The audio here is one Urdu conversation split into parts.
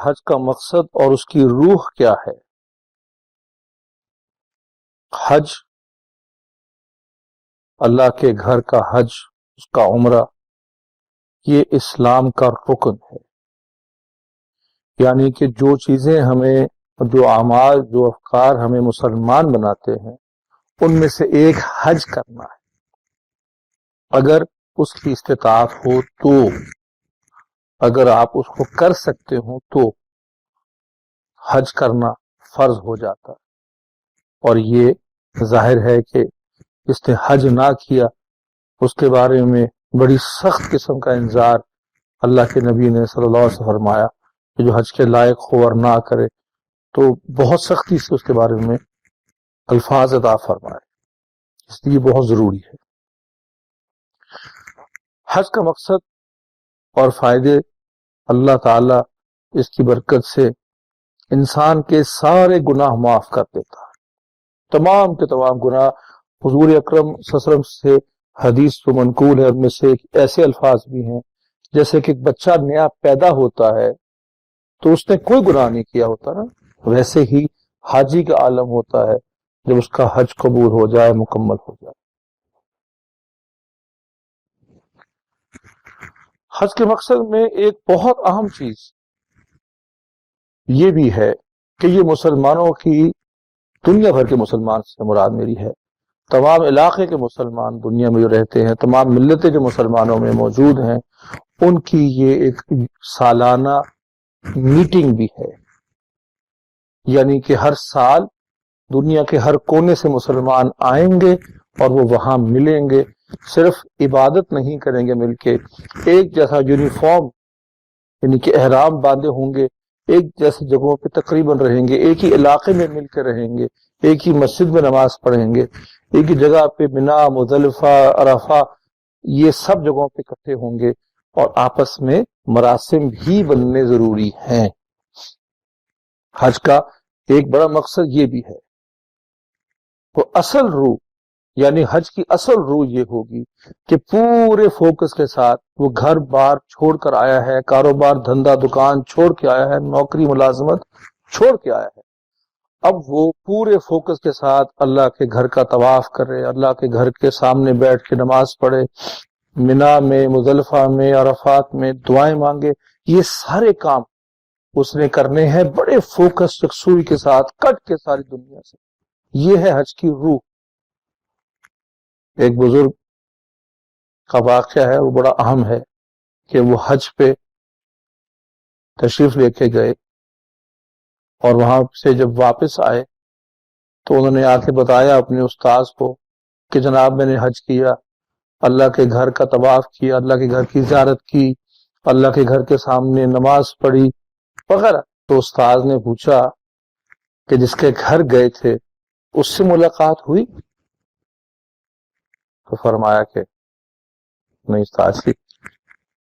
حج کا مقصد اور اس کی روح کیا ہے؟ حج اللہ کے گھر کا حج، اس کا عمرہ، یہ اسلام کا رکن ہے. یعنی کہ جو چیزیں ہمیں، جو اعمال، جو افکار ہمیں مسلمان بناتے ہیں، ان میں سے ایک حج کرنا ہے. اگر اس کی استطاعت ہو تو، اگر آپ اس کو کر سکتے ہو تو حج کرنا فرض ہو جاتا ہے. اور یہ ظاہر ہے کہ جس نے حج نہ کیا اس کے بارے میں بڑی سخت قسم کا انذار اللہ کے نبی نے صلی اللہ علیہ وسلم فرمایا کہ جو حج کے لائق ہو اور نہ کرے، تو بہت سختی سے اس کے بارے میں الفاظ عطا فرمائے. اس لیے بہت ضروری ہے. حج کا مقصد اور فائدے، اللہ تعالی اس کی برکت سے انسان کے سارے گناہ معاف کر دیتا ہے. تمام کے تمام گناہ. حضور اکرم صلی اللہ علیہ وسلم سے حدیث تو منقول ہے، ان میں سے ایسے الفاظ بھی ہیں جیسے کہ ایک بچہ نیا پیدا ہوتا ہے تو اس نے کوئی گناہ نہیں کیا ہوتا نا، ویسے ہی حاجی کا عالم ہوتا ہے جب اس کا حج قبول ہو جائے، مکمل ہو جائے. حج کے مقصد میں ایک بہت اہم چیز یہ بھی ہے کہ یہ مسلمانوں کی، دنیا بھر کے مسلمان سے مراد میری ہے، تمام علاقے کے مسلمان دنیا میں جو رہتے ہیں، تمام ملتیں جو مسلمانوں میں موجود ہیں، ان کی یہ ایک سالانہ میٹنگ بھی ہے. یعنی کہ ہر سال دنیا کے ہر کونے سے مسلمان آئیں گے اور وہ وہاں ملیں گے. صرف عبادت نہیں کریں گے مل کے، ایک جیسا یونیفارم یعنی کہ احرام باندھے ہوں گے، ایک جیسی جگہوں پہ تقریباً رہیں گے، ایک ہی علاقے میں مل کے رہیں گے، ایک ہی مسجد میں نماز پڑھیں گے، ایک ہی جگہ پہ منا، مزدلفہ، عرفہ، یہ سب جگہوں پہ اکٹھے ہوں گے. اور آپس میں مراسم بھی بننے ضروری ہیں. حج کا ایک بڑا مقصد یہ بھی ہے. تو اصل روح، یعنی حج کی اصل روح یہ ہوگی کہ پورے فوکس کے ساتھ وہ گھر بار چھوڑ کر آیا ہے، کاروبار دھندا دکان چھوڑ کے آیا ہے، نوکری ملازمت چھوڑ کے آیا ہے. اب وہ پورے فوکس کے ساتھ اللہ کے گھر کا طواف کرے، اللہ کے گھر کے سامنے بیٹھ کے نماز پڑھے، منا میں، مزدلفہ میں، عرفات میں دعائیں مانگے. یہ سارے کام اس نے کرنے ہیں بڑے فوکس یکسوئی کے ساتھ، کٹ کے ساری دنیا سے. یہ ہے حج کی روح. ایک بزرگ کا واقعہ ہے، وہ بڑا اہم ہے کہ وہ حج پہ تشریف لے کے گئے اور وہاں سے جب واپس آئے تو انہوں نے آ کے بتایا اپنے استاذ کو کہ جناب میں نے حج کیا، اللہ کے گھر کا طواف کیا، اللہ کے گھر کی زیارت کی، اللہ کے گھر کے سامنے نماز پڑھی وغیرہ. تو استاذ نے پوچھا کہ جس کے گھر گئے تھے اس سے ملاقات ہوئی؟ تو فرمایا کہ نہیں استاذ جی،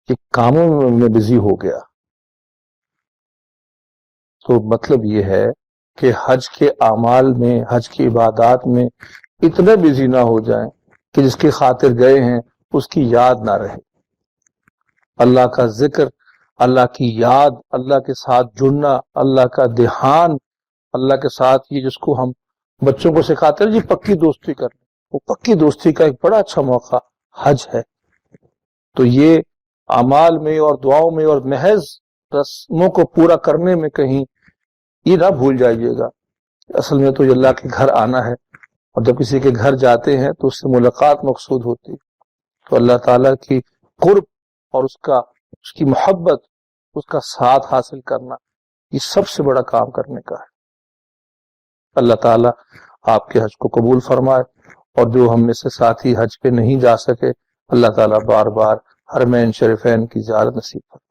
یہ کاموں میں بزی ہو گیا. تو مطلب یہ ہے کہ حج کے اعمال میں، حج کی عبادات میں اتنے بزی نہ ہو جائیں کہ جس کی خاطر گئے ہیں اس کی یاد نہ رہے. اللہ کا ذکر، اللہ کی یاد، اللہ کے ساتھ جڑنا، اللہ کا دھیان، اللہ کے ساتھ یہ جس کو ہم بچوں کو سکھاتے ہیں جی پکی دوستی کرنا، وہ پکی دوستی کا ایک بڑا اچھا موقع حج ہے. تو یہ اعمال میں اور دعاؤں میں اور محض رسموں کو پورا کرنے میں کہیں یہ نہ بھول جائیے گا. اصل میں تو یہ اللہ کے گھر آنا ہے، اور جب کسی کے گھر جاتے ہیں تو اس سے ملاقات مقصود ہوتی ہے. تو اللہ تعالیٰ کی قرب اور اس کی محبت، اس کا ساتھ حاصل کرنا، یہ سب سے بڑا کام کرنے کا ہے. اللہ تعالیٰ آپ کے حج کو قبول فرمائے، اور جو ہم میں سے ساتھی حج پہ نہیں جا سکے، اللہ تعالیٰ بار بار حرمین شریفین کی زیارت نصیب فرمائے.